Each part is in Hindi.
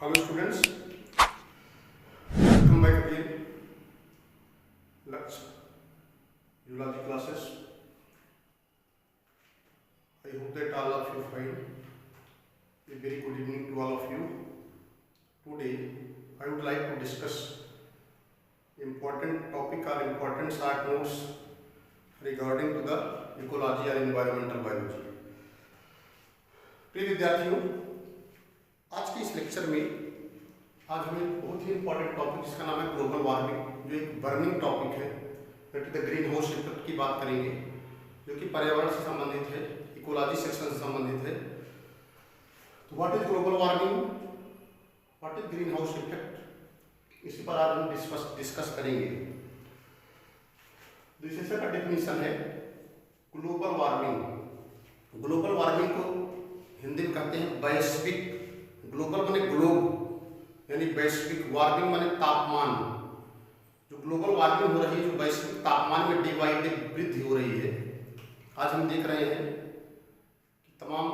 Hello students, welcome back again. Let's Zoology classes. I hope that all of you find a very good evening to all of you. Today I would like to discuss important topic or important short notes regarding to the ecology or environmental biology. प्रिय विद्यार्थियों, आज के इस लेक्चर में आज हमें बहुत ही इंपॉर्टेंट टॉपिक जिसका नाम है ग्लोबल वार्मिंग, जो एक बर्निंग टॉपिक है, that is the green house effect की बात करेंगे, जो कि पर्यावरण से संबंधित है, इकोलॉजी सेक्शन से संबंधित है। तो what is global warming, what is green house effect, इसी पर आज हम डिस्कस करेंगे। दूसरे का डेफिनेशन है ग्लोबल वार्मिंग। ग्लोबल वार्मिंग को हिंदी में कहते हैं वैश्विक, ग्लोबल माने ग्लोब यानी वैश्विक, वार्मिंग माने तापमान। जो ग्लोबल वार्मिंग हो रही है, जो वैश्विक तापमान में डे बाई डे वृद्धि हो रही है, आज हम देख रहे हैं कि तमाम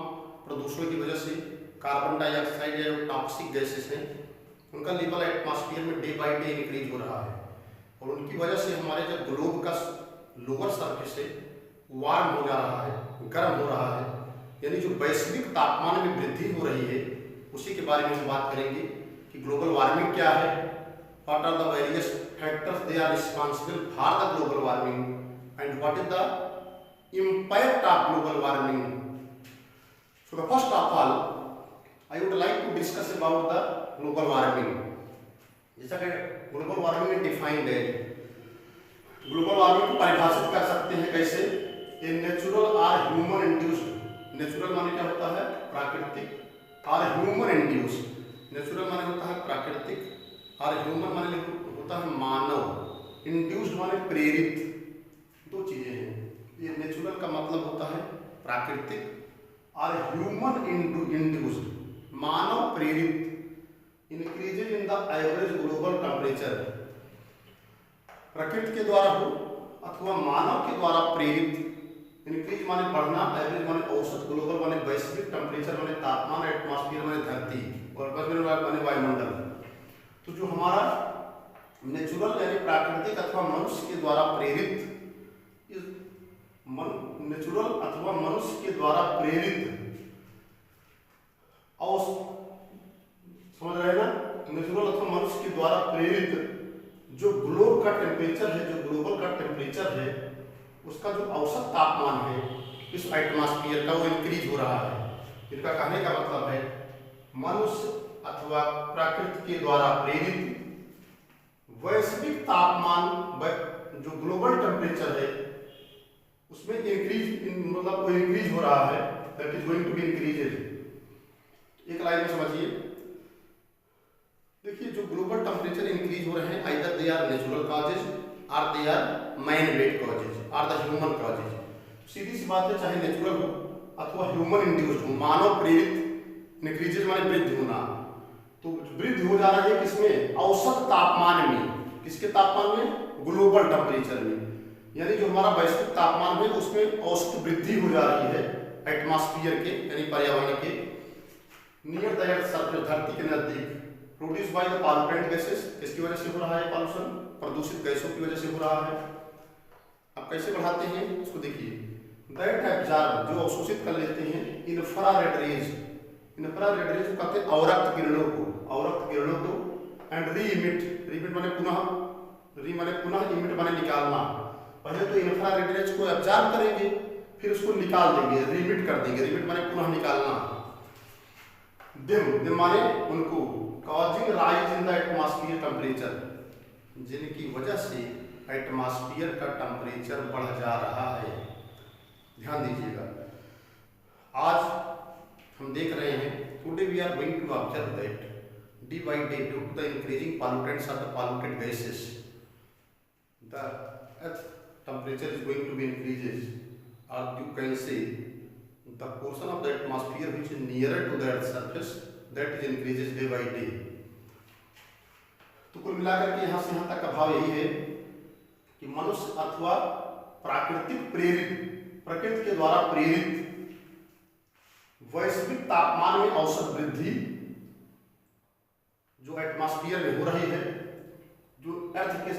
प्रदूषण की वजह से कार्बन डाइऑक्साइड या जो टॉक्सिक गैसेस हैं उनका लेवल एटमॉस्फेयर में डे बाई डे इंक्रीज हो रहा है, और उनकी वजह से हमारे जो ग्लोब का लोअर सरफेस है वार्म हो जा रहा है, गर्म हो रहा है, यानी जो वैश्विक तापमान में वृद्धि हो रही है उसी के बारे में हम बात करेंगे कि ग्लोबल वार्मिंग क्या है, what are the various factors they are responsible for the global warming and what is the impact of global warming. So the first of all I would like to discuss about the global warming. जैसा कि ग्लोबल वार्मिंग डिफाइंड है, ग्लोबल वार्मिंग को परिभाषित कर सकते हैं कैसे, ए नेचुरल और ह्यूमन इंड्यूस्ड। नेचुरल माने क्या होता है, प्राकृतिक, और ह्यूमन इंड्यूस। नेचुरल माने होता है प्राकृतिक और ह्यूमन माने होता है मानव। इंड्यूस्ड माने प्रेरित, दो चीजें हैं। ये नेचुरल का मतलब होता है प्राकृतिक और ह्यूमन इंड्यूस्ड मानव प्रेरित। Increases in the average global temperature, प्रकृति के द्वारा हो अथवा मानव के द्वारा प्रेरित। इंक्रीज माने बढ़ना, एवरेज माने औसत, ग्लोबल माने वैश्विक, टेम्परेचर माने तापमान, एटमॉस्फेयर माने धरती, और माने वायुमंडल। तो जो हमारा नेचुरल यानी प्राकृतिक अथवा मनुष्य के द्वारा प्रेरित, इस नेचुरल अथवा मनुष्य के द्वारा प्रेरित और समझ रहे ना, नेचुरल अथवा मनुष्य के द्वारा प्रेरित जो ग्लोब का टेम्परेचर है, जो ग्लोबल का टेम्परेचर है, उसका जो औसत तापमान है इस एटमॉस्फेयर का, वो इंक्रीज हो रहा है। इनका कहने का मतलब है मनुष्य अथवा प्रकृति के द्वारा प्रेरित वैश्विक तापमान जो ग्लोबल टेम्परेचर है उसमें इंक्रीज, मतलब वो इंक्रीज हो रहा है, that is going to be increased. एक लाइन में समझिए, देखिए जो ग्लोबल टेम्परेचर इंक्रीज हो रहे हैं, either they are natural causes और they are man made causes और द ह्यूमन कॉजेज। सीधी सी बात है, चाहे नेचुरल हो अथवा ह्यूमन इंड्यूस्ड हो, मानव प्रेरित। इंक्रीजेज माने वृद्धि होना, तो वृद्धि हो जा रही है किसमें, औसत तापमान में। किसके तापमान में, ग्लोबल टेम्परेचर में, यानी जो हमारा वैश्विक तापमान है उसमें औसत वृद्धि हो जा रही है एटमॉस्फेयर के यानी पर्यावरण के, नियर द अर्थ सरफेस, धरती के नजदीक। Produce by the pollutant gases, किसकी वजह से हो रहा है पॉल्यूशन, प्रदूषित गैसों की वजह से हो रहा है। अब कैसे बढ़ाते हैं उसको देखिए, दैट एब्जॉर्ब, जो अवशोषित कर लेते हैं, इंफ्रारेड रेज, इंफ्रारेड रेज को कहते हैं अवरक्त किरणों को, अवरक्त किरणों को, एंड री इमिट, रीमिट माने पुनः, री माने पुनः, इमिट माने निकालना। पहले तो इंफ्रारेड रेज को एब्जॉर्ब करेंगे, फिर उसको निकाल देंगे, रीमिट कर देंगे, रीमिट माने पुनः निकालना। दिम, दिम माने उनको, causing rise in the atmosphere temperature, जिनकी वजह से एटमॉस्फेयर का टेम्परेचर बढ़ जा रहा है। ध्यान दीजिएगा, आज हम देख रहे हैं, today we are going to observe that day by day due to the increasing pollutants और the polluted gases the earth temperature is going to be increases, और you can say the portion of the atmosphere which is nearer to the earth surface that is increases day by day. तो कुल मिलाकर के यहाँ से यहाँ तक का भाव यही है कि मनुष्य अथवा प्राकृतिक प्रेरित, प्रकृति के द्वारा प्रेरित वैश्विक तापमान में औसत वृद्धि एटमॉस्फेयर में हो रही है, जो अर्थ के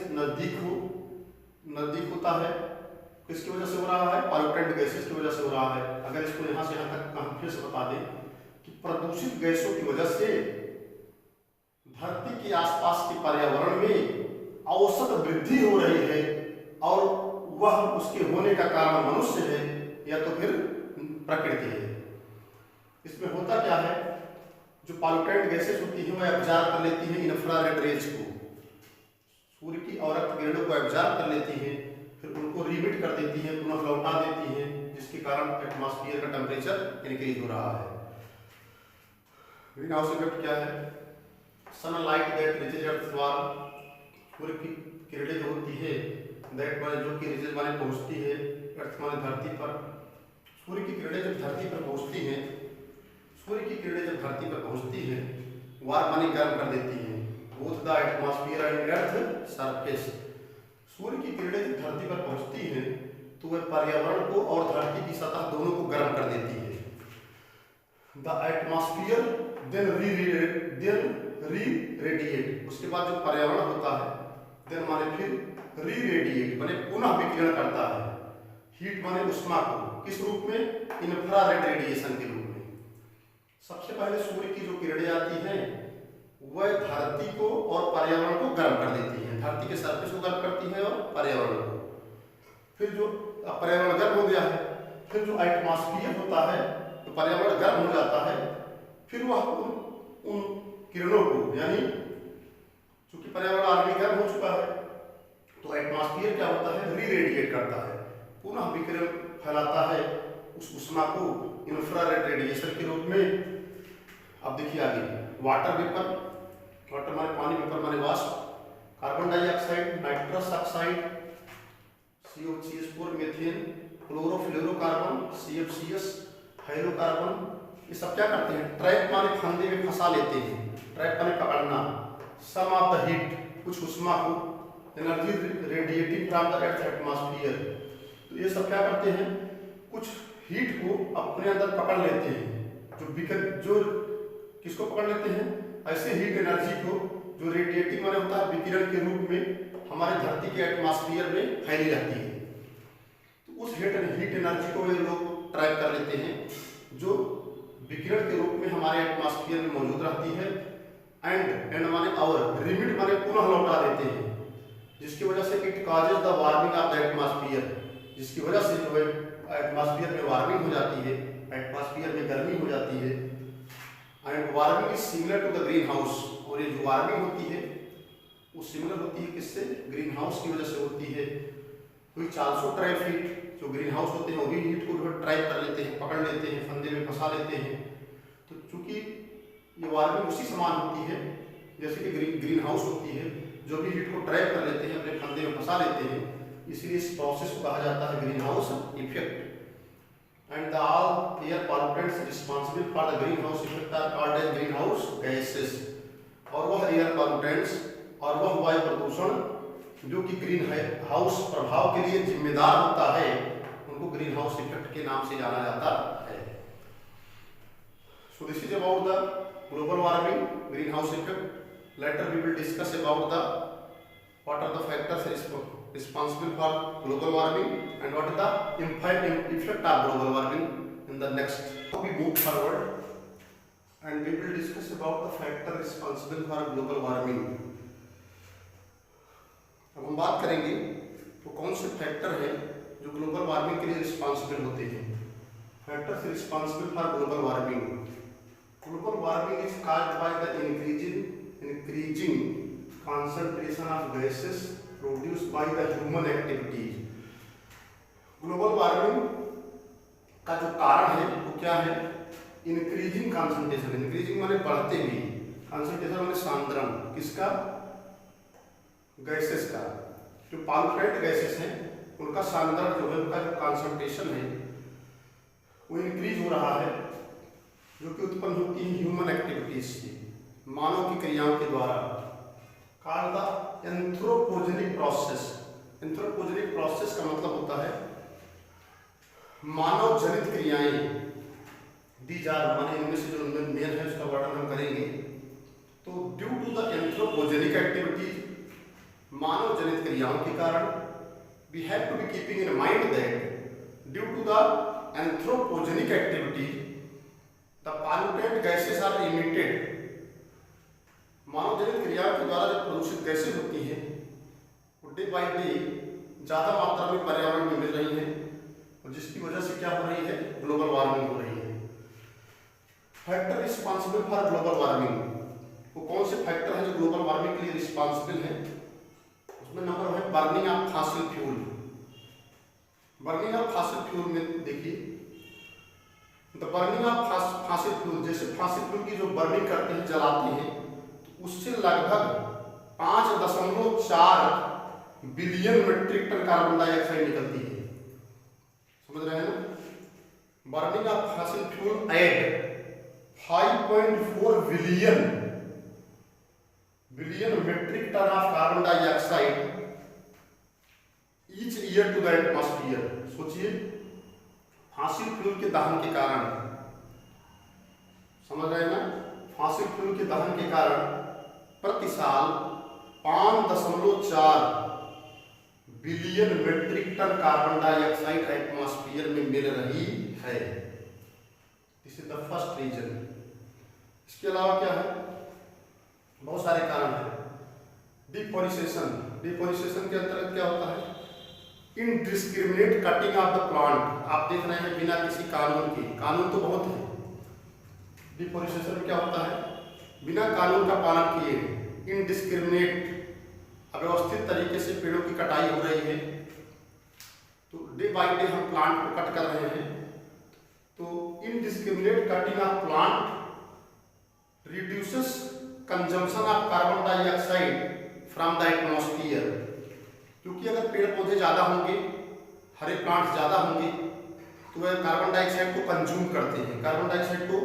नजदीक होता है, किसकी वजह से हो रहा है? पॉल्यूटेंट गैसेस की वजह से हो रहा है। अगर इसको यहाँ से यहाँ तक हम फिर से बता दें कि प्रदूषित गैसों की वजह से धरती के आसपास के पर्यावरण में औसत वृद्धि हो रही है, और वह उसके होने का कारण मनुष्य है या तो फिर प्रकृति है। इसमें होता क्या है, जो पॉल्यूटेंट गैसेस होती हैं वह एब्जॉर्ब कर लेती हैं इंफ्रारेड रेज को, सूर्य की औरत किरणों को एब्जॉर्ब कर लेती हैं, फिर उनको रिमिट कर देती हैं, पुनः लौटा देती हैं, जिसके कारण एटमॉस्फेयर का टेम्परेचर इंक्रीज हो रहा है। ग्रीन हाउस इफेक्ट क्या है? Sunlight that reaches earth warm, सूर्य की किरणें जो होती है, दैट माने जो कि रीचेज माने पहुंचती है, अर्थ माने धरती पर। सूर्य की किरणें जब धरती पर पहुंचती हैं, सूर्य की किरणें जब धरती पर पहुंचती हैं, वार्म माने गर्म कर देती हैं, both the atmosphere and earth surface. सूर्य की किरणें जब धरती पर पहुंचती हैं तो वह पर्यावरण को और धरती की सतह दोनों को गर्म कर देती है। द एटमॉस्फेयर देन री-रेडिएट, उसके बाद जो पर्यावरण होता है, देन माने फिर री-रेडिएट माने पुनः विकिरण करता है। हीट माने उष्मा को, किस रूप में? इंफ्रारेड रेडिएशन के रूप में। सबसे पहले सूर्य की जो किरणें आती हैं वह धरती को और पर्यावरण को गर्म कर देती हैं, धरती के सरफेस को गर्म करती है और पर्यावरण को। फिर जो पर्यावरण गर्म हो गया है, फिर जो एटमॉस्फेयर होता है, तो पर्यावरण गर्म हो जाता है, फिर वह उन किरणों को, यानी चूंकि पर्यावरण ऑलरेडी गर्म हो चुका है, तो एटमॉस्फेयर क्या होता है? री-रेडिएट करता है, पुनः विकिरण फैलाता है उस उष्मा को इंफ्रारेड रेडिएशन के रूप में। अब देखिए आगे, वाटर वेपर, वाटर माने पानी, वेपर माने वाष्प, carbon dioxide, nitrous oxide, CH4, methane, chlorofluorocarbon, CFCS, hydrocarbon, ये सब क्या करते हैं? ट्रैप माने फंदे में फंसा लेते हैं, ट्रैप माने पकड़ना। सम ऑफ द हीट, कुछ उष्मा को, energy radiating from the earth atmosphere, तो ये सब क्या करते हैं? कुछ हीट को अपने अंदर पकड़ लेते हैं, जो किसको पकड़ लेते हैं? ऐसे हीट एनर्जी को जो रेडिएटिंग माने होता है विकिरण के रूप में हमारे धरती के एटमॉस्फेयर में फैली रहती है। तो उस हीट एनर्जी को ये लोग ट्रैप कर लेते हैं, जो विकिरण के रूप में हमारे एटमॉस्फेयर में मौजूद रहती है। एंड माने और, रिमिट माने पुनः लौटा देते हैं, जिसकी वजह से it causes the warming of the atmosphere, जिसकी वजह से जो है एटमॉस्फेयर में वार्मिंग हो जाती है, एटमॉस्फेयर में गर्मी हो जाती है। And warming is similar to the green house, और ये जो वार्मिंग होती है वो सिमिलर होती है किससे? ग्रीन हाउस की वजह से होती है। व्हिच आल्सो ट्रैप हीट, जो ग्रीन हाउस होते हैं वो भी हीट को ट्रैप कर लेते हैं, पकड़ लेते हैं, फंदे में फंसा लेते हैं। तो चूंकि ये वार्मिंग उसी समान होती है जैसे कि ग्रीन हाउस होती है, जो भी हीट को ट्रैप कर लेते हैं, अपने फंदे में फंसा लेते हैं, इसलिए इस प्रोसेस को कहा जाता है green house effect. And the all air pollutants responsible for the greenhouse effect are called as greenhouse gases। और वह एयर पॉल्यूटेंट्स और वह वायु प्रदूषण जो कि ग्रीन हाउस प्रभाव के लिए जिम्मेदार होता है, उनको ग्रीन हाउस इफेक्ट के नाम से जाना जाता है। So this is about the global warming, greenhouse effect. Later we will discuss about the what are the factors responsible for global warming and what is the effect of global warming in the next. So we move forward and we will discuss about the factor responsible for global warming. अब हम बात करेंगे तो कौन से फैक्टर हैं जो ग्लोबल वार्मिंग के लिए रिस्पॉन्सिबल होते हैं। Factors responsible for global warming. Global warming is caused by the increasing concentration of gases produced by the human activities। Global warming का जो कारण है वो क्या है? इंक्रीजिंग कॉन्सेंट्रेशन, इंक्रीजिंग माने बढ़ते हुए, कॉन्सेंट्रेशन माने सांद्रण, किसका? गैसेस का। जो पॉल्यूटेंट गैसेस हैं उनका सांद्रण जो है, उनका जो कॉन्सेंट्रेशन है वो इंक्रीज हो रहा है, जो कि उत्पन्न होती है ह्यूमन एक्टिविटीज से, मानव की क्रियाओं के द्वारा। Called the anthropogenic process. Anthropogenic process का मतलब होता है मानव जनित क्रियाएं। दीज आर माने इनमें से जो मेन है उसका वर्णन हम करेंगे। तो due to the anthropogenic activity, मानव जनित क्रियाओं के कारण, we have to be keeping in mind that due to the anthropogenic activity the pollutant gases are emitted। मानव जनित क्रियाओं के द्वारा जो प्रदूषित गैसें होती हैं वो डे बाई डे ज़्यादा मात्रा में पर्यावरण में मिल रही हैं, और जिसकी वजह से क्या हो रही है, ग्लोबल वार्मिंग हो रही है। Factor responsible for global warming, वो कौन से फैक्टर हैं जो ग्लोबल वार्मिंग के लिए रिस्पॉन्सिबल हैं? उसमें नंबर है burning of fossil fuel. Burning of fossil fuel में देखिए, तो बर्निंग ऑफ फॉसिल फ्यूल, जैसे फॉसिल फ्यूल की जो बर्निंग करते हैं, जलाते हैं, तो उससे लगभग 5.4 billion metric ton carbon dioxide निकलती है। समझ रहे हैं ना? Burning of fossil fuel add 5.4 billion metric ton of carbon dioxide each year to the atmosphere. सोचिए, फॉसिल फ्यूल के दहन के कारण, समझ रहे हैं ना, फॉसिल फ्यूल के दहन के कारण प्रति साल 5.4 billion metric ton carbon dioxide atmosphere में मिल रही है। This is the first reason. इसके अलावा क्या है, बहुत सारे कारण हैं। डिफॉरेस्टेशन, डिफॉरेस्टेशन के अंतर्गत क्या होता है, indiscriminate cutting of the plant. आप देख रहे हैं बिना किसी कानून के, कानून तो बहुत है, डिफॉरेस्टेशन में क्या होता है, बिना कानून का पालन किए इनडिस्क्रिमिनेट अव्यवस्थित तरीके से पेड़ों की कटाई हो रही है। तो डे बाई डे हम प्लांट को कट कर रहे हैं, तो indiscriminate cutting of plant reduces consumption of carbon dioxide from the atmosphere। क्योंकि अगर पेड़ पौधे ज़्यादा होंगे, हरे प्लांट्स ज़्यादा होंगे, तो वह कार्बन डाइऑक्साइड को कंज्यूम करते हैं, कार्बन डाइऑक्साइड को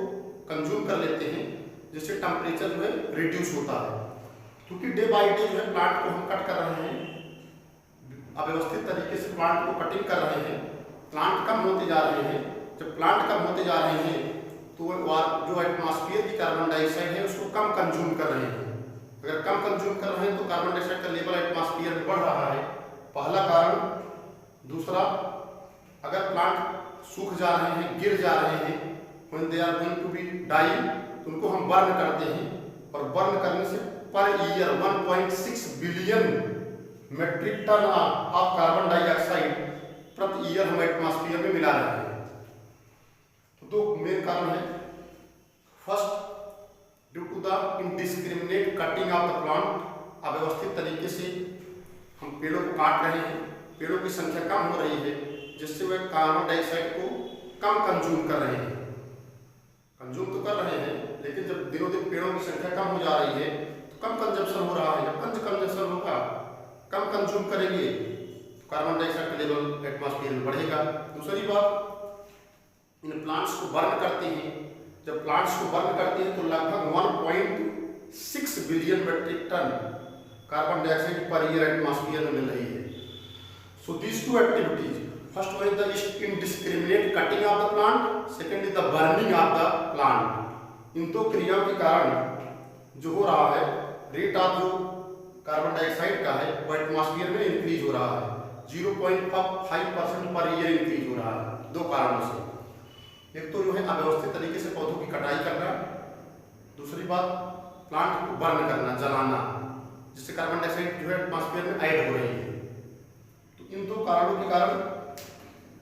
कंज्यूम कर लेते हैं, जिससे टेम्परेचर जो है रिड्यूस होता है। क्योंकि डे बाई डे जो है प्लांट को हम कट कर रहे हैं, अव्यवस्थित तरीके से प्लांट को कटिंग कर रहे हैं, प्लांट कम होते जा रहे हैं। जब प्लांट कम होते जा रहे हैं तो जो एटमॉस्फेयर की कार्बन डाइऑक्साइड है उसको कम कंज्यूम कर रहे हैं। अगर कम कंज्यूम कर रहे हैं तो कार्बन डाइऑक्साइड का लेवल एटमॉस्फेयर में बढ़ रहा है, पहला कारण। दूसरा, अगर प्लांट सूख जा रहे हैं, गिर जा रहे हैं, when they are going to be die, तो उनको हम बर्न करते हैं, और बर्न करने से पर year 1.6 billion metric ton of carbon dioxide प्रति ईयर हम एटमॉस्फेयर में मिला रहे हैं। तो दो मेन कारण है। First, due to the indiscriminate cutting of the plant, अव्यवस्थित तरीके से हम पेड़ों को काट रहे हैं, पेड़ों की संख्या कम हो रही है, जिससे वे कार्बन डाइऑक्साइड को कम कंज्यूम कर रहे हैं। कंज्यूम तो कर रहे हैं, लेकिन जब दिनों दिन पेड़ों की संख्या कम हो जा रही है तो कम कंजप्शन हो रहा है। जब कंजप्शन होगा, कम कंज्यूम करेंगे, तो कार्बन डाइऑक्साइड का लेवल एटमॉस्फेयर में बढ़ेगा। दूसरी बात, इन प्लांट्स को बर्न करते हैं, जब प्लांट्स को बर्न करते हैं तो लगभग 1.6 billion metric ton carbon dioxide per year atmosphere में मिल रही है। So these two activities, first one is the indiscriminate cutting of the plant, second is the burning of the plant. इन दो क्रियाओं के कारण जो हो रहा है, रेट ऑफ जो कार्बन डाइऑक्साइड का है वो एटमॉस्फेयर में इंक्रीज हो रहा है, 0.5% पर ईयर इंक्रीज हो रहा है, दो कारणों से। एक तो जो है अव्यवस्थित तरीके से पौधों की कटाई करना, दूसरी बात प्लांट को बर्न करना, जलाना, जिससे कार्बन डाइऑक्साइड जो है एटमॉस्फेयर में ऐड हो रही है। तो इन दो कारणों के कारण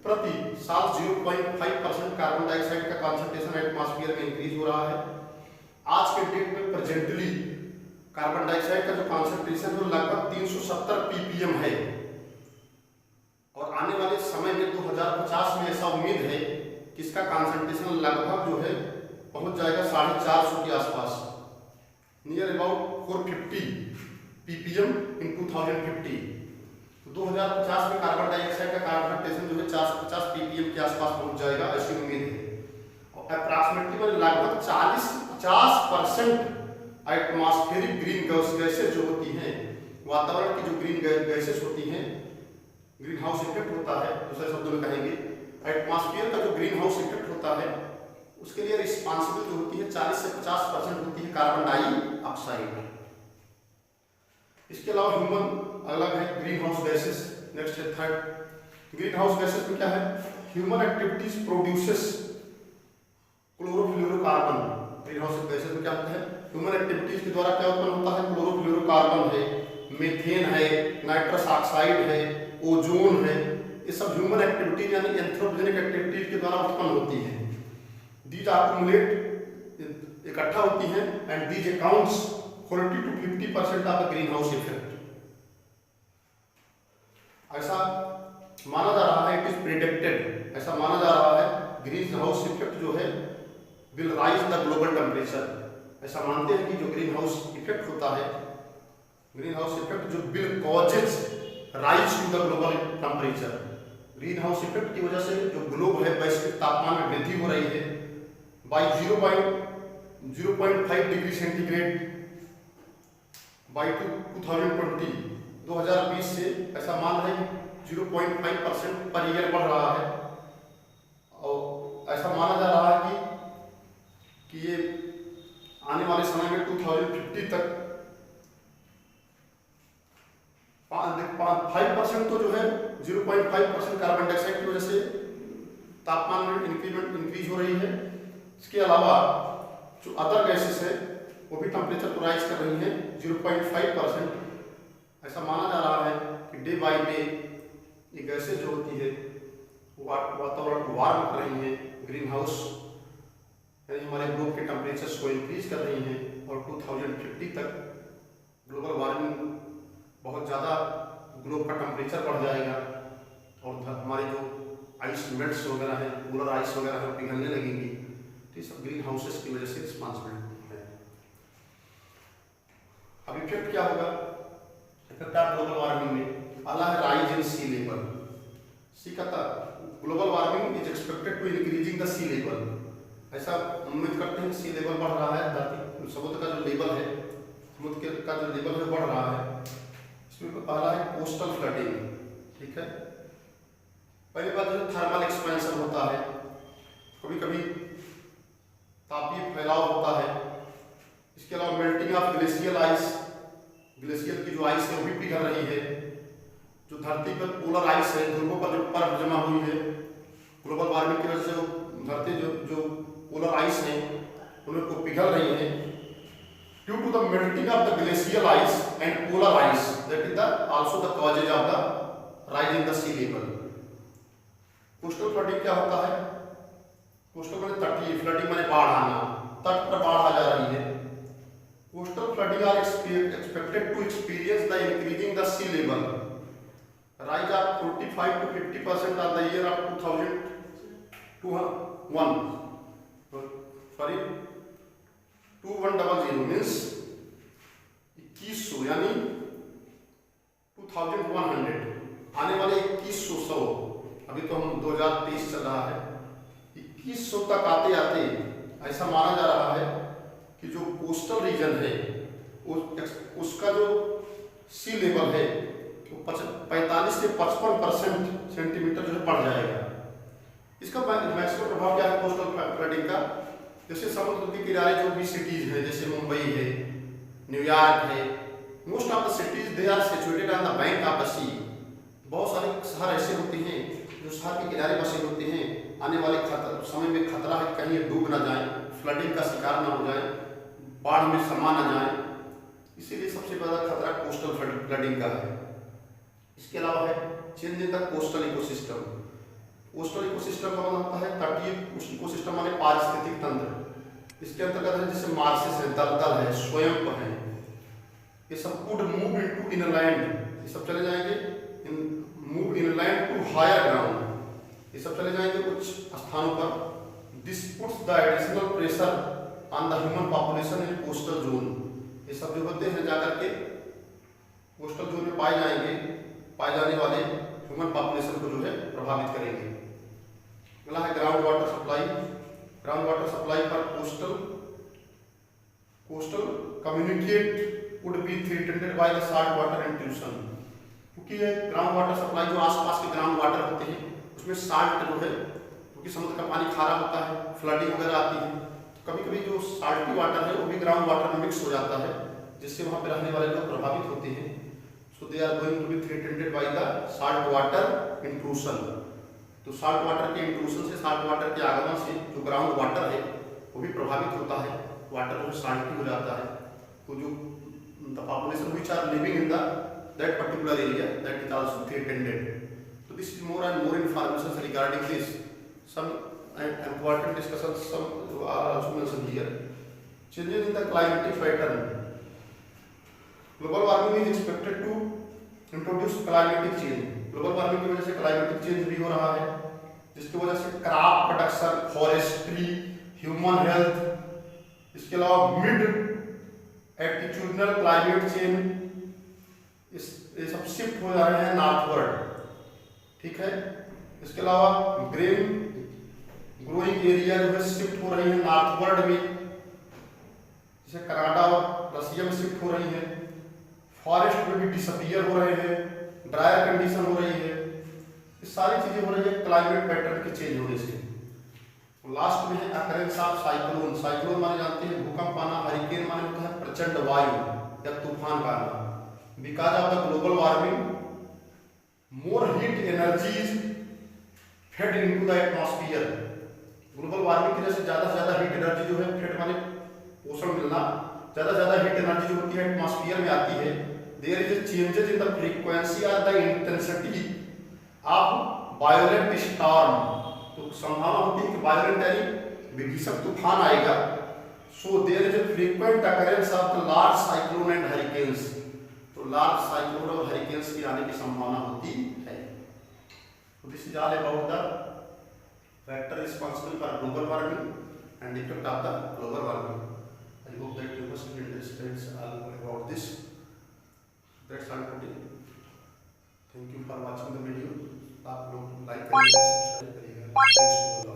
प्रति साल 0.5% कार्बन डाइऑक्साइड का कॉन्सेंट्रेशन एटमॉस्फेयर में इंक्रीज हो रहा है। आज के डेट में प्रेजेंटली कार्बन डाइऑक्साइड का जो कॉन्सेंट्रेशन है लगभग 370 ppm है, और आने वाले समय में 2050 में ऐसा उम्मीद है कि इसका कॉन्सेंट्रेशन लगभग जो है पहुंच जाएगा 450 के आसपास, नियर अबाउट 450 ppm इन 2050। तो 2050 में कार्बन डाइऑक्साइड का कॉन्सेंट्रेशन जो है 450 ppm के आसपास पहुंच जाएगा, ऐसी उम्मीद है। और अप्रॉक्सीमेटली लगभग 40-50% एटमॉस्फेरिक ग्रीन गैसेस जो होती हैं, वातावरण की जो ग्रीन गैसेस होती हैं, ग्रीन हाउस इफेक्ट होता है, दूसरे शब्दों में कहेंगे एटमॉस्फेयर का जो ग्रीन हाउस इफेक्ट होता है, उसके लिए रिस्पॉन्सिबल जो होती है 40 से 50% होती है कार्बन डाइऑक्साइड। इसके अलावा ह्यूमन अलग है, ग्रीन हाउस गैसेस। नेक्स्ट है थर्ड, ग्रीन हाउस गैसेस में क्या है, human activities produces chlorofluorocarbon. Green house gases में क्या होता है, ह्यूमन एक्टिविटीज के द्वारा क्या उत्पन्न होता है, क्लोरोफ्लोरोकार्बन है, मीथेन है, नाइट्रस ऑक्साइड है, ओजोन है। ये सब ह्यूमन एक्टिविटीज यानी एंथ्रोपोजेनिक एक्टिविटीज के द्वारा उत्पन्न होती है। दीज अक्यूमुलेट इकट्ठा होती हैं and these accounts 40 to 50% of the green house effect. ऐसा माना जा रहा है, इट इज प्रिडिक्टेड, ऐसा माना जा रहा है ग्रीन हाउस इफेक्ट जो है will rise the global temperature. ऐसा मानते हैं कि जो ग्रीन हाउस इफेक्ट होता है, ग्रीन हाउस इफेक्ट जो will causes rise to the global temperature. Green house effect की वजह से जो ग्लोब है वैश्विक तापमान में वृद्धि हो रही है बाई 0.5 डिग्री सेंटीग्रेड बाई 2020 से ऐसा मान रहे हैं 0.5% पर ईयर बढ़ रहा है। और ऐसा माना जा रहा है कि ये आने वाले समय में 2050 तक 5% तो जो है 0.5% कार्बन डाइऑक्साइड की वजह से तापमान में इंक्रीज हो रही है। इसके अलावा जो अदर गैसेस है वो भी टेम्परेचर को राइज कर रही है 0.5%। ऐसा माना जा रहा है कि डे बाय डे ये गैसेस जो होती है वातावरण को वार्म कर रही है, ग्रीन हाउस यानी हमारे ग्लोब के टेम्परेचर्स को इंक्रीज कर रही हैं और 2050 तक ग्लोबल वार्मिंग बहुत ज़्यादा, ग्लोब का टेम्परेचर बढ़ जाएगा और हमारे जो आइस मेल्ट्स वगैरह हैं, पोलर आइस वगैरह है पिघलने लगेंगी। तो ये सब ग्रीन हाउसेस की वजह से रिस्पॉन्सिबिलिटी है। अब इफेक्ट क्या होगा, इफेक्ट ऑफ ग्लोबल वार्मिंग में पहला है rise in C level. Sea कहता global warming is expected to increasing the sea level. ऐसा उम्मीद करते हैं सी लेवल बढ़ रहा है, धरती समुद्र का जो लेवल है, समुद्र का जो लेवल है बढ़ रहा है। इसमें पहला है कोस्टल फ्लडिंग, ठीक है। पहली बात जो थर्मल एक्सपेंशन होता है, कभी कभी तापीय फैलाव होता है। इसके अलावा melting of glacial ice, glacier की जो आइस है वो भी पिघल रही है। जो धरती पर पोलर आइस है, ध्रुवों पर जो बर्फ जमा हुई है ग्लोबल वार्मिंग की वजह से, वो धरती जो पोलर आइस है उनको पिघल रही है। Due to the melting of the glacial ice and polar ice, that is also the causes of the rise in the sea level. Coastal flooding क्या होता है, कोस्टल माने तटीय, फ्लडिंग माने बाढ़ आना, तट पर बाढ़ आ जा रही है। Coastal flooding are expected to experience the increasing the sea level, rise of 45 to 50% of the year of 2100 means 2100 यानी 2100 आने वाले 2100, अभी तो हम 2023 चल रहा है, 2100 तक आते आते ऐसा माना जा रहा है कि जो कोस्टल रीजन है उसका जो सी लेवल है वो 45 से 55% सेंटीमीटर जो है बढ़ जाएगा। इसका मैक्सिमम प्रभाव क्या है कोस्टल फ्लडिंग का, जैसे समुद्र के किनारे जो भी सिटीज हैं, जैसे मुंबई है, न्यूयॉर्क है, most of the cities they are situated on the bank of the sea. बहुत सारे शहर ऐसे होते हैं जो शहर के किनारे बसे होते हैं, आने वाले समय में खतरा है कहीं ये डूब ना जाए, फ्लडिंग का शिकार ना हो जाए, बाढ़ में समा ना जाए, इसीलिए सबसे बड़ा खतरा कोस्टल फ्लडिंग का है। इसके अलावा है change in the coastal ecosystem. Coastal ecosystem का मतलब होता है तटीय इकोसिस्टम माने पारिस्थितिक तंत्र। इसके अंतर्गत है जैसे मार्सेस है, दलदल है, स्वयं है, ये सब कुड मूव इनटू इनलैंड, ये सब चले जाएंगे move inland to higher ground, ये सब चले जाएंगे कुछ स्थानों पर। This puts the additional pressure on the human population in coastal zone. ये सब जो होते हैं जाकर के कोस्टल जोन में पाए जाने वाले ह्यूमन पॉपुलेशन को जो है प्रभावित करेंगे। अगला है ground water supply. Ground water supply पर coastal communicate would be threatened by the salt water intrusion, क्योंकि ये ग्राउंड वाटर सप्लाई जो आसपास के ग्राउंड वाटर होते हैं उसमें साल्ट जो है, क्योंकि समुद्र का पानी खारा होता है, फ्लडिंग वगैरह आती है, तो कभी कभी जो साल्टी वाटर है वो भी ग्राउंड वाटर में मिक्स हो जाता है, जिससे वहाँ पे रहने वाले लोग प्रभावित होते हैं। so they are going to be threatened by the salt water intrusion। तो साल्ट वाटर के इंट्रूशन से, साल्ट वाटर के आगमन से जो ग्राउंड वाटर है वो भी प्रभावित होता है, वाटर जो साल्टी हो जाता है। तो जो the population which are living in the that particular area that is also threatened. तो this is more and more information regarding this, some important discussions some are also mentioned here। Changes in the climatic pattern, global warming is expected to introduce climatic change। Global warming की वजह से क्लाइमेटिक चेंज भी हो रहा है, जिसकी वजह से crop production, forestry, human health, इसके अलावा मिड एल्टीट्यूडनल क्लाइमेट चेंज ये सब शिफ्ट हो रहे हैं नॉर्थवर्ड, ठीक है। इसके अलावा ग्रेन ग्रोइंग एरिया जो है शिफ्ट हो रही है नॉर्थवर्ड में, जैसे कनाडा और रशिया में शिफ्ट हो रही है। फॉरेस्ट में भी डिसअपियर हो रहे हैं, ड्रायर कंडीशन हो रही है, ये सारी चीजें हो रही है क्लाइमेट पैटर्न के चेंज होने से। लास्ट में है अकरेंस ऑफ साइक्लोन। साइक्लोन माने जानते हैं भूकंप आना, हरिकेन माने होता है प्रचंड वायु या तूफान का आना। Because of the global warming more heat energies fade into the atmosphere. Global warming की वजह से ज्यादा से ज्यादा हीट एनर्जी जो है, फेड माने पोषण मिलना, ज्यादा से ज्यादा हीट एनर्जी जो होती है एटमॉस्फेयर में आती है। There is changes in the frequency और the intensity of violent storm. तो संभावना होती है कि वायलेंट यानी विभीषक तूफान आएगा। So there is a frequent occurrence of the large cyclone and hurricanes. तो लार्ज साइक्लोन और हरिकेन्स की आने की संभावना होती है। तो this is all about the factor responsible for global warming and effect of the global warming. I hope that you must be interested all about this। That's all today। Thank you for watching the video। आप लोग लाइक करिएगा, सब्सक्राइब करिएगा।